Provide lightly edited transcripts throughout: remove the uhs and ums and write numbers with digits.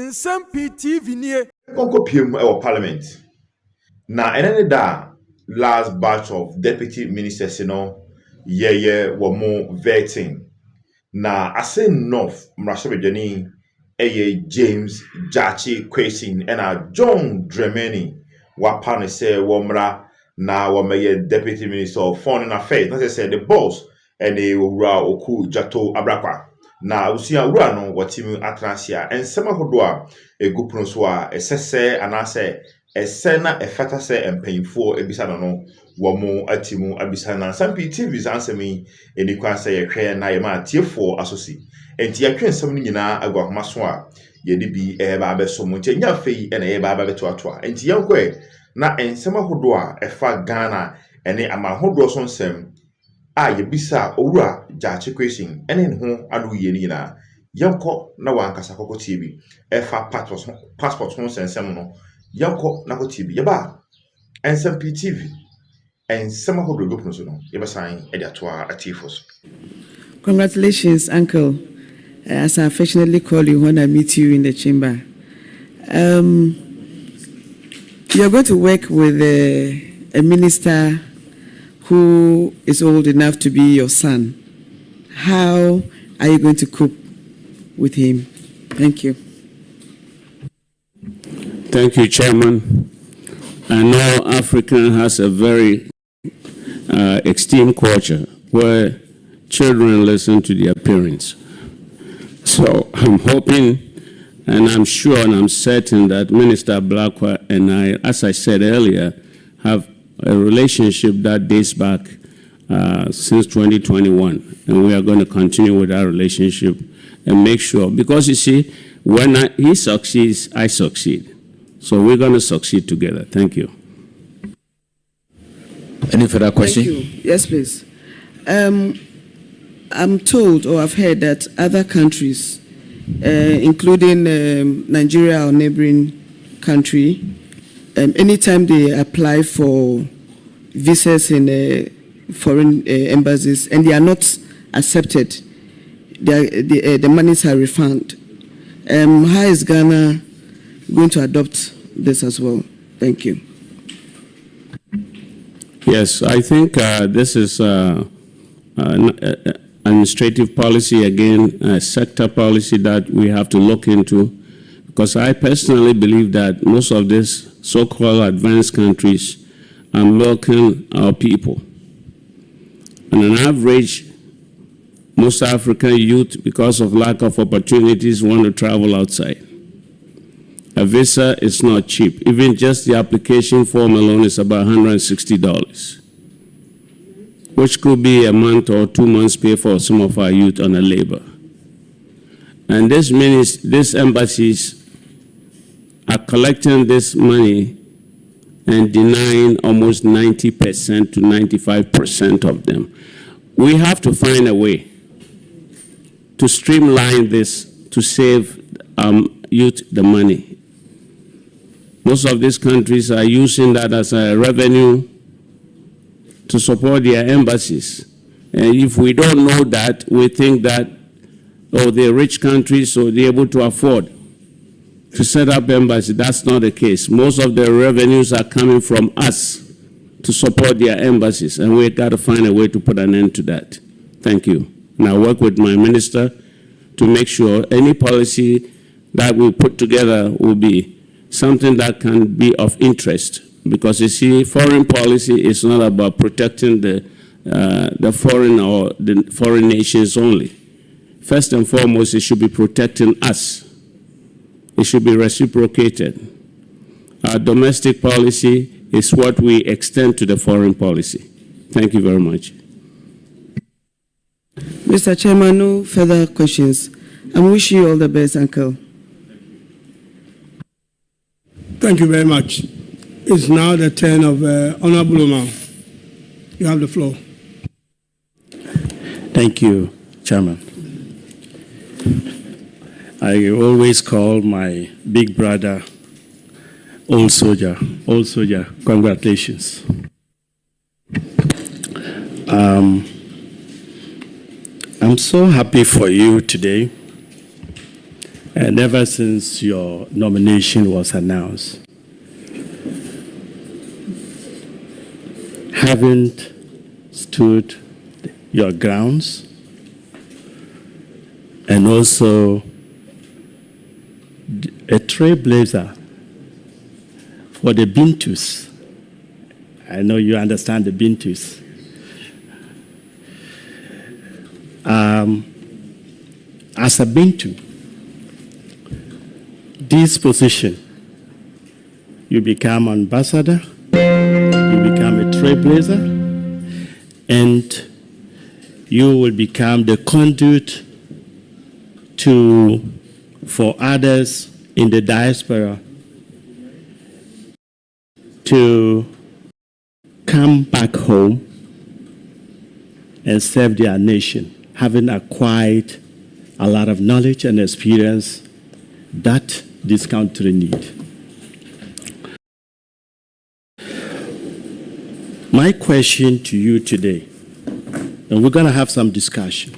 Nsem-Pii TV nie. Konko PM our parliament. Na enene da last batch of deputy ministers were vetting. Na Assin North Mrashabejani James Jachi Kwasin and John Dramani wapane se womra na wameye deputy minister of foreign affairs. Not say the boss and the ura oku jato abrakwa. Na usia ura no watimu atransia and sema hodwa egupno so a esese anase esena efata se empanyfo ebisa no wamo atimu abisa na Nsem-Pii TV ansemi eni kwanse yehwe na yema tiefo asosi enti yatwe nsem ni nyina agwahoma so a yedi bi eba abeso mo nti nya fei ena eba abeto atoa enti yankwe na ensem hodwa efa Ghana ene amahodwo so nsem a yebisa owura Jachi Kwasin ene ho anu ye ni nyina yanko na wankasa kokko TV efa passport ho sensem no yanko na ko TV yeba Nsem-Pii TV and some of the group no sign atifos. Congratulations, Uncle. As I affectionately call you when I meet you in the chamber. You're going to work with a minister who is old enough to be your son. How are you going to cope with him? Thank you. Thank you, Chairman. I know Africa has a very extreme culture where children listen to their parents. So I'm hoping and I'm sure and I'm certain that Minister Blakwa and I, as I said earlier, have a relationship that dates back since 2021. And we are going to continue with our relationship and make sure, because you see, when he succeeds, I succeed. So we're going to succeed together. Thank you. Any further question? Thank you. Yes, please. I'm told or I've heard that other countries, including Nigeria, our neighboring country, anytime they apply for visas in foreign embassies and they are not accepted, the monies are refunded. How is Ghana going to adopt this as well? Thank you. Yes, I think this is administrative policy, again, sector policy that we have to look into, because I personally believe that most of these so-called advanced countries are milking our people. On an average, most African youth, because of lack of opportunities, want to travel outside. A visa is not cheap. Even just the application form alone is about $160, which could be a month or 2 months pay for some of our youth on a labor. And this means these embassies are collecting this money and denying almost 90% to 95% of them. We have to find a way to streamline this to save youth the money. Most of these countries are using that as a revenue to support their embassies. And if we don't know that, we think that, oh, they're rich countries, so they're able to afford to set up embassies. That's not the case. Most of their revenues are coming from us to support their embassies, and we've got to find a way to put an end to that. Thank you. And I'll work with my minister to make sure any policy that we put together will be something that can be of interest, because you see, foreign policy is not about protecting the foreign or the foreign nations only. First and foremost, it should be protecting us. It should be reciprocated. Our domestic policy is what we extend to the foreign policy. Thank you very much. Mr. Chairman, no further questions. I wish you all the best, Uncle. Thank you very much. It's now the turn of Honorable Omar. You have the floor. Thank you, Chairman. I always call my big brother old soldier. Old soldier, congratulations. I'm so happy for you today and ever since your nomination was announced, haven't stood your grounds, and also a trailblazer for the Bintus. I know you understand the Bintus. As a Bintu, this position, you become ambassador, you become a trailblazer, and you will become the conduit for others in the diaspora to come back home and serve their nation, having acquired a lot of knowledge and experience that this country needs. My question to you today, and we're going to have some discussion.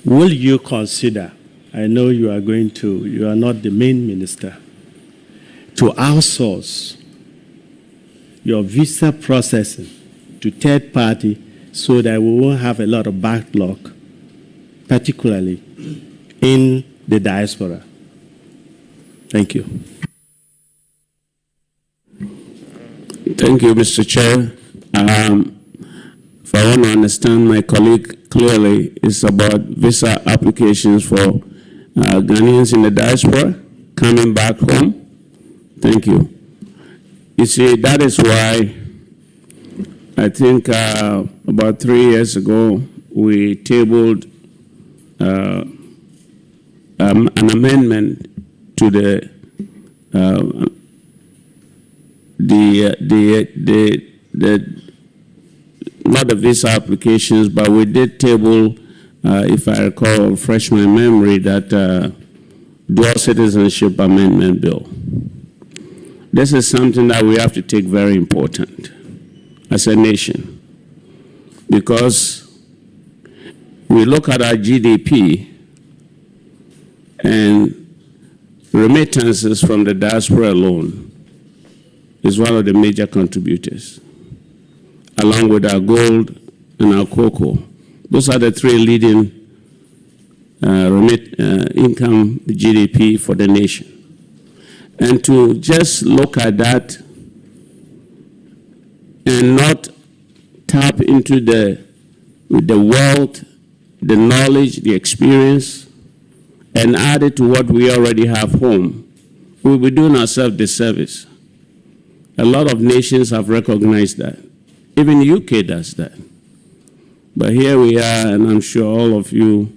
Will you consider, I know you are not the main minister, to outsource your visa processing to third party so that we won't have a lot of backlog, particularly in the diaspora? Thank you. Thank you, Mr. Chair. If I want to understand my colleague clearly, it's about visa applications for Ghanaians in the diaspora coming back home. Thank you. You see, that is why I think about 3 years ago, we tabled an amendment to not the visa applications, but we did table, if I recall, refresh my memory, that dual citizenship amendment bill. This is something that we have to take very important as a nation, because we look at our GDP and remittances from the diaspora alone is one of the major contributors, along with our gold and our cocoa. Those are the three leading income GDP for the nation. And to just look at that and not tap into the wealth, the knowledge, the experience, and add it to what we already have home, we'll be doing ourselves a disservice. A lot of nations have recognized that. Even the UK does that. But here we are, and I'm sure all of you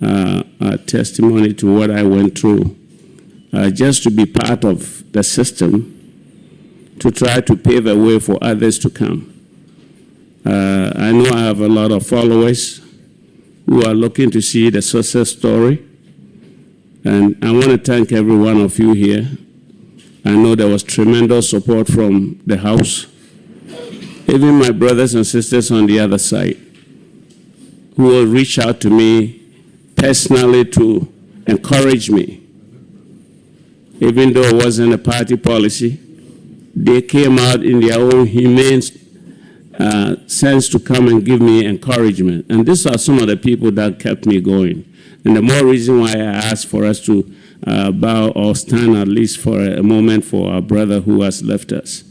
are testimony to what I went through, just to be part of the system, to try to pave a way for others to come. I know I have a lot of followers who are looking to see the success story, and I want to thank every one of you here. I know there was tremendous support from the House, even my brothers and sisters on the other side, who will reach out to me personally to encourage me. Even though it wasn't a party policy, they came out in their own humane sense to come and give me encouragement. And these are some of the people that kept me going. And the more reason why I asked for us to bow or stand at least for a moment for our brother who has left us.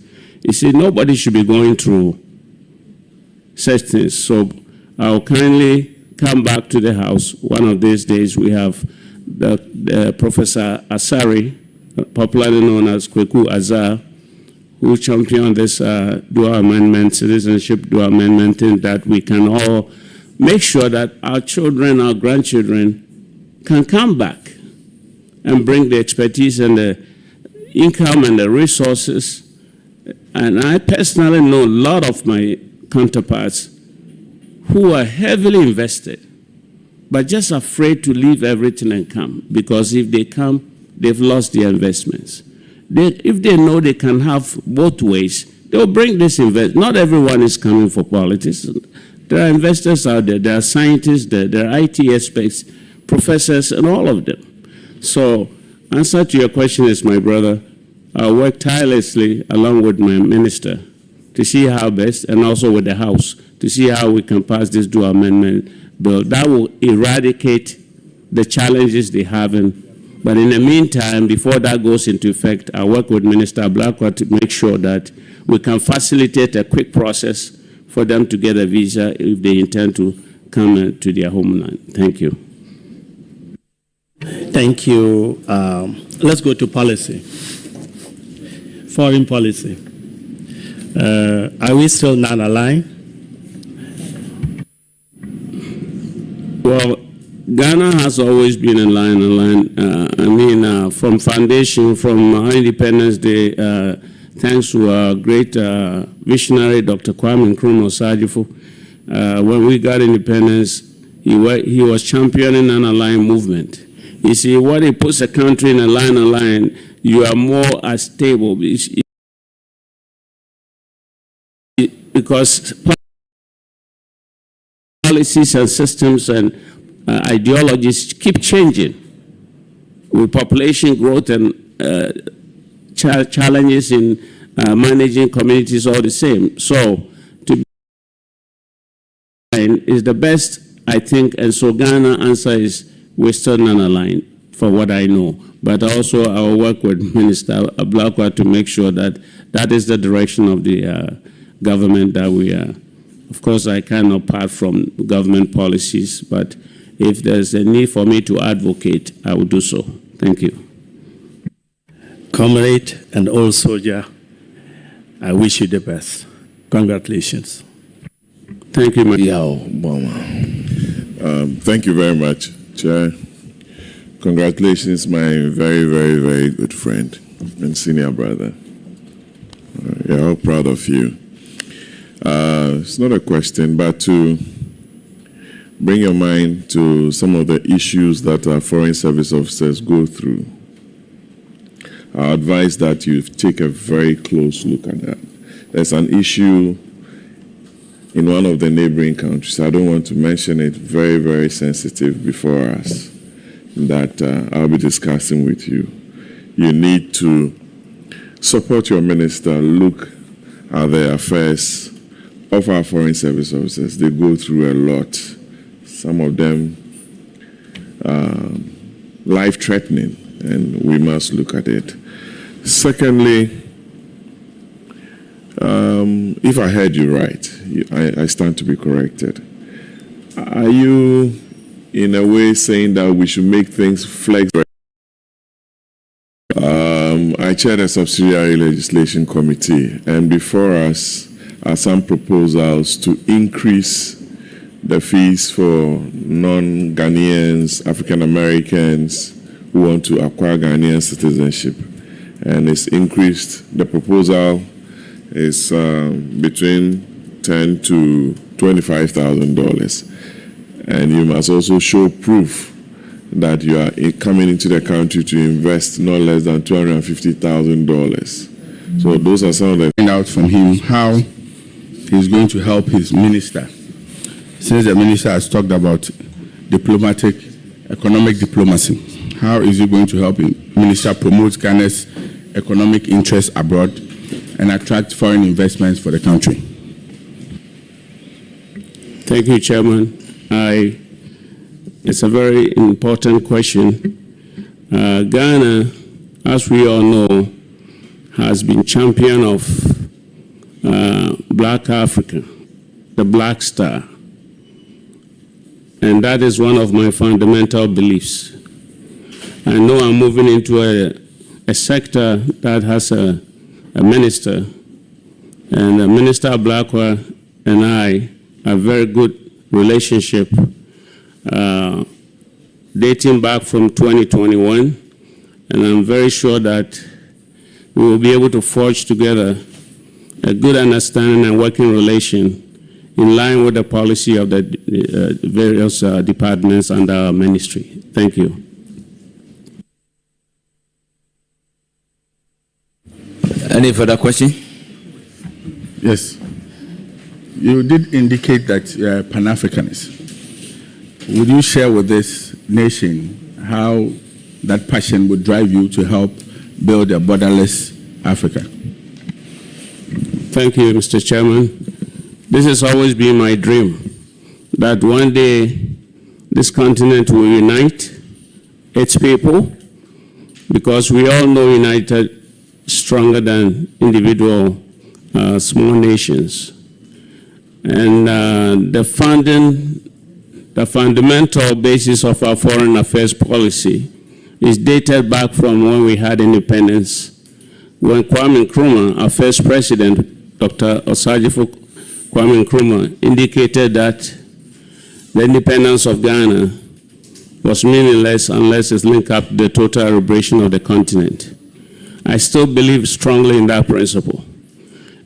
You see, nobody should be going through such things. So I'll kindly come back to the House. One of these days we have the Professor Asari, popularly known as Kweku Azar, who championed this dual amendment, citizenship dual amendment, in that we can all make sure that our children, our grandchildren can come back and bring the expertise and the income and the resources. And I personally know a lot of my counterparts who are heavily invested, but just afraid to leave everything and come, because if they come, they've lost their investments. If they know they can have both ways, they'll bring this investment. Not everyone is coming for politics. There are investors out there, there are scientists, there are IT experts, professors, and all of them. So, answer to your question is, my brother, I work tirelessly along with my minister to see how best, and also with the House, to see how we can pass this dual amendment bill. That will eradicate the challenges they have. But in the meantime, before that goes into effect, I work with Minister Blackwell to make sure that we can facilitate a quick process for them to get a visa if they intend to come to their homeland. Thank you. Thank you. Let's go to policy. Foreign policy. Are we still non-aligned? Well, Ghana has always been aligned. From foundation, from our Independence Day, thanks to our great visionary, Dr. Kwame Nkrumah Sajifo, when we got independence, he was championing an aligned movement. You see, when he puts a country in a line, you are more stable. Because policies and systems and ideologies keep changing with population growth and challenges in managing communities all the same. So to be aligned is the best, I think, and so Ghana answer is we're still non-aligned for what I know. But also I will work with Minister Blackwell to make sure that that is the direction of the government that we are. Of course, I cannot part from government policies, but if there's a need for me to advocate, I will do so. Thank you. Comrade and old soldier, I wish you the best. Congratulations. Thank you, thank you very much, Chair. Congratulations, my very, very, very good friend and senior brother. We're all proud of you. It's not a question, but to bring your mind to some of the issues that our foreign service officers go through. I advise that you take a very close look at that. There's an issue in one of the neighboring countries. I don't want to mention it, very, very sensitive before us, that I'll be discussing with you. You need to support your minister, look at the affairs of our foreign service officers. They go through a lot. Some of them life-threatening, and we must look at it. Secondly, if I heard you right, I stand to be corrected. Are you, in a way, saying that we should make things flexible? I chaired a subsidiary legislation committee, and before us are some proposals to increase the fees for non-Ghanaians, African Americans who want to acquire Ghanaian citizenship. And it's increased. The proposal is between $10,000 to $25,000. And you must also show proof that you are coming into the country to invest not less than $250,000. So those are some of the... Find out from him how he's going to help his minister. Since the minister has talked about economic diplomacy, how is he going to help him? Minister promote Ghana's economic interests abroad and attract foreign investments for the country? Thank you, Chairman. It's a very important question. Ghana, as we all know, has been champion of Black Africa, the Black Star. And that is one of my fundamental beliefs. I know I'm moving into a sector that has a minister, and Minister Blackwell and I have a very good relationship dating back from 2021, and I'm very sure that we will be able to forge together a good understanding and working relation in line with the policy of the various departments under our ministry. Thank you. Any further question? Yes. You did indicate that you're a Pan-Africanist. Would you share with this nation how that passion would drive you to help build a borderless Africa? Thank you, Mr. Chairman. This has always been my dream, that one day this continent will unite its people, because we all know united stronger than individual small nations. And the fundamental basis of our foreign affairs policy is dated back from when we had independence, when Kwame Nkrumah, our first president, Dr. Osagyefo Kwame Nkrumah, indicated that the independence of Ghana was meaningless unless it's linked up to the total liberation of the continent. I still believe strongly in that principle.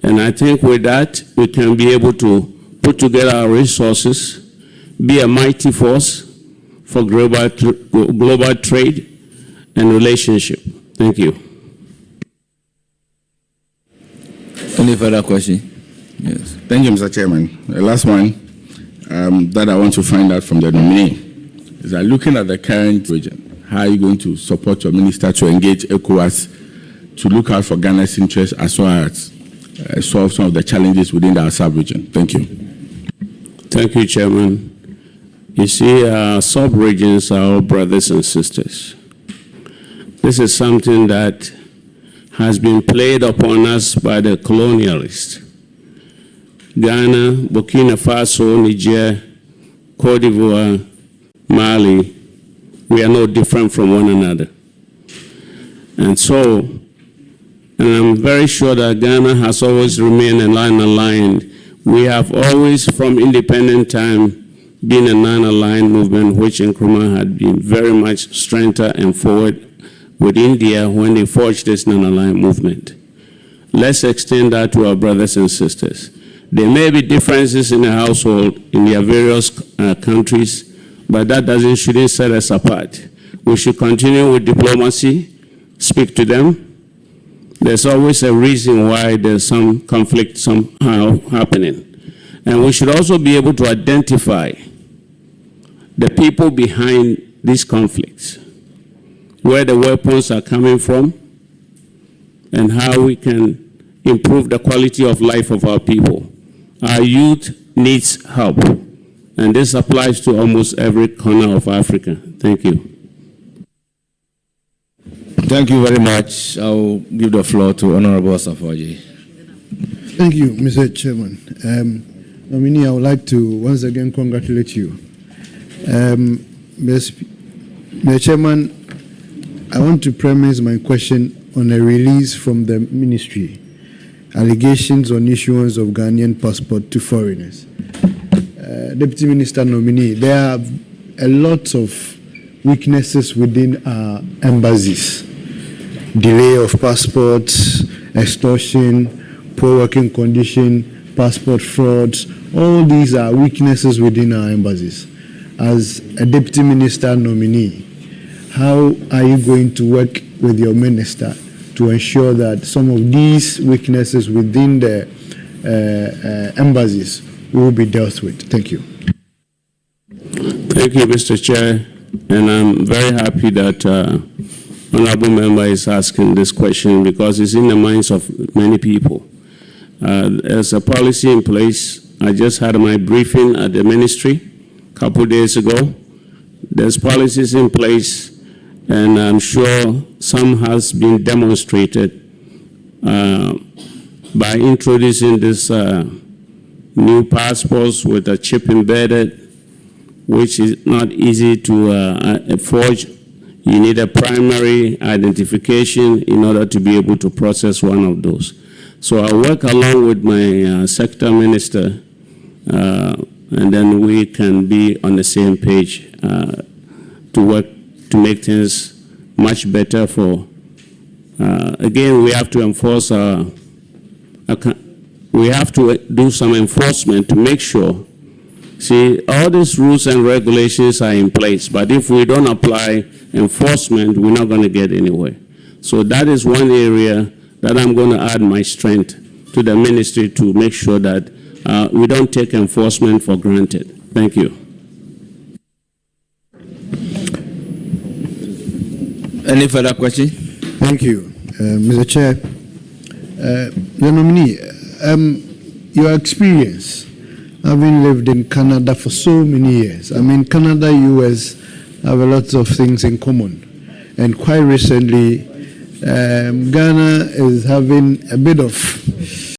And I think with that, we can be able to put together our resources, be a mighty force for global trade and relationship. Thank you. Any further question? Yes. Thank you, Mr. Chairman. The last one that I want to find out from the nominee is that looking at the current region, how are you going to support your minister to engage ECOWAS to look out for Ghana's interests as well as solve some of the challenges within our sub-region? Thank you. Thank you, Chairman. You see, our sub-regions are our brothers and sisters. This is something that has been played upon us by the colonialists. Ghana, Burkina Faso, Niger, Cote d'Ivoire, Mali, we are no different from one another. And so, and I'm very sure that Ghana has always remained a non-aligned. We have always, from independent time, been a non-aligned movement, which Nkrumah had been very much strengthened and forward with India when they forged this non-aligned movement. Let's extend that to our brothers and sisters. There may be differences in the household in their various countries, but that shouldn't set us apart. We should continue with diplomacy, speak to them. There's always a reason why there's some conflict somehow happening. And we should also be able to identify the people behind these conflicts, where the weapons are coming from, and how we can improve the quality of life of our people. Our youth needs help, and this applies to almost every corner of Africa. Thank you. Thank you very much. I'll give the floor to Honorable Safoji. Thank you, Mr. Chairman. Nominee, I would like to once again congratulate you. Mr. Chairman, I want to premise my question on a release from the ministry. Allegations on issuance of Ghanaian passport to foreigners. Deputy Minister nominee, there are a lot of weaknesses within our embassies. Delay of passports, extortion, poor working condition, passport frauds. All these are weaknesses within our embassies. As a Deputy Minister nominee, how are you going to work with your minister to ensure that some of these weaknesses within the embassies will be dealt with? Thank you. Thank you, Mr. Chair. And I'm very happy that Honorable Member is asking this question, because it's in the minds of many people. There's a policy in place. I just had my briefing at the ministry a couple days ago. There's policies in place, and I'm sure some has been demonstrated by introducing this new passports with a chip embedded, which is not easy to forge. You need a primary identification in order to be able to process one of those. So I work along with my sector minister, and then we can be on the same page to work to make things much better for, again, we have to enforce we have to do some enforcement to make sure. See, all these rules and regulations are in place, but if we don't apply enforcement, we're not going to get anywhere. So that is one area that I'm going to add my strength to the ministry to make sure that we don't take enforcement for granted. Thank you. Any further question? Thank you, Mr. Chair. The nominee, your experience, having lived in Canada for so many years. I mean, Canada, US have a lot of things in common. And quite recently, Ghana is having a bit of